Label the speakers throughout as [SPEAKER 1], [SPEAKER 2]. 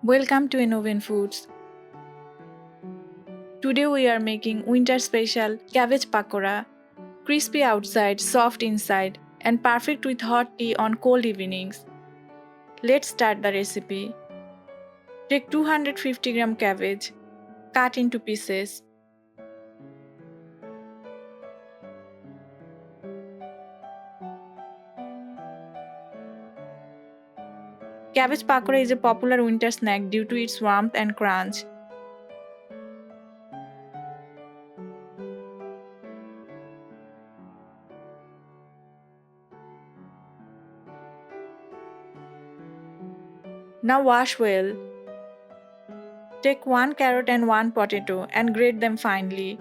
[SPEAKER 1] Welcome to Innoven Foods. Today we are making winter special cabbage pakora, crispy outside, soft inside, and perfect with hot tea on cold evenings. Let's start the recipe. Take 250 gram cabbage, cut into pieces. Cabbage pakora is a popular winter snack due to its warmth and crunch. Now wash well. Take 1 carrot and 1 potato and grate them finely.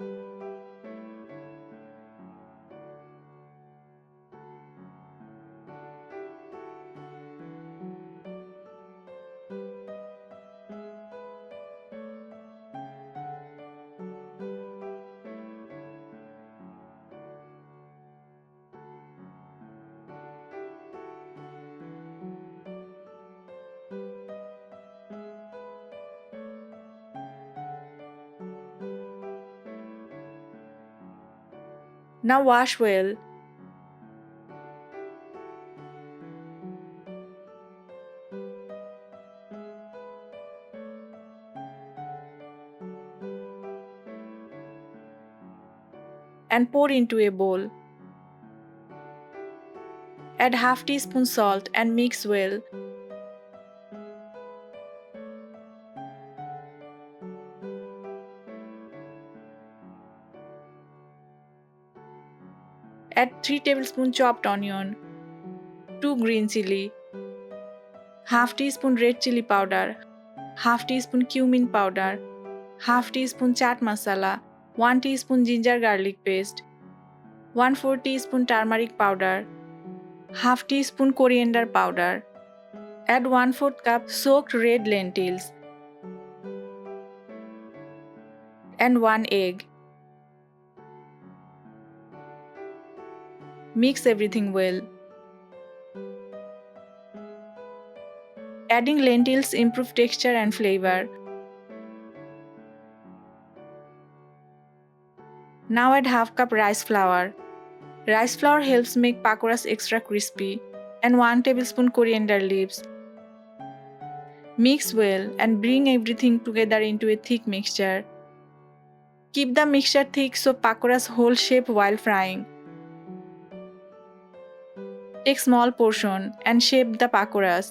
[SPEAKER 1] Now wash well. And pour into a bowl. Add half teaspoon salt and mix well. Add 3 tablespoons chopped onion, 2 green chili, half teaspoon red chili powder, half teaspoon cumin powder, half teaspoon chaat masala, 1 teaspoon ginger garlic paste, 1/4 teaspoon turmeric powder, half teaspoon coriander powder. Add 1/4 cup soaked red lentils and 1 egg. Mix everything well. Adding lentils improves texture and flavor. Now add half cup rice flour. Rice flour helps make pakoras extra crispy, and 1 tablespoon coriander leaves. Mix well and bring everything together into a thick mixture. Keep the mixture thick so pakoras hold shape while frying. Take small portion and shape the pakoras.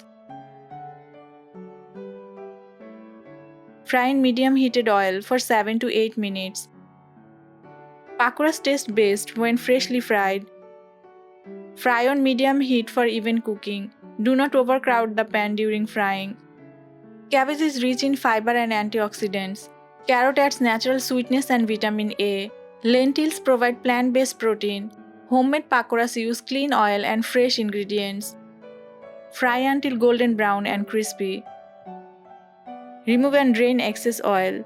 [SPEAKER 1] Fry in medium heated oil for 7 to 8 minutes. Pakoras taste best when freshly fried. Fry on medium heat for even cooking. Do not overcrowd the pan during frying. Cabbage is rich in fiber and antioxidants. Carrot adds natural sweetness and vitamin A. Lentils provide plant-based protein. Homemade pakoras use clean oil and fresh ingredients. Fry until golden brown and crispy. Remove and drain excess oil.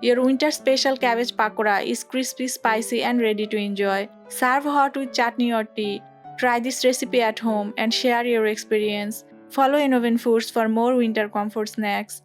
[SPEAKER 1] Your winter special cabbage pakora is crispy, spicy and ready to enjoy. Serve hot with chutney or tea. Try this recipe at home and share your experience. Follow Innoven Foods for more winter comfort snacks.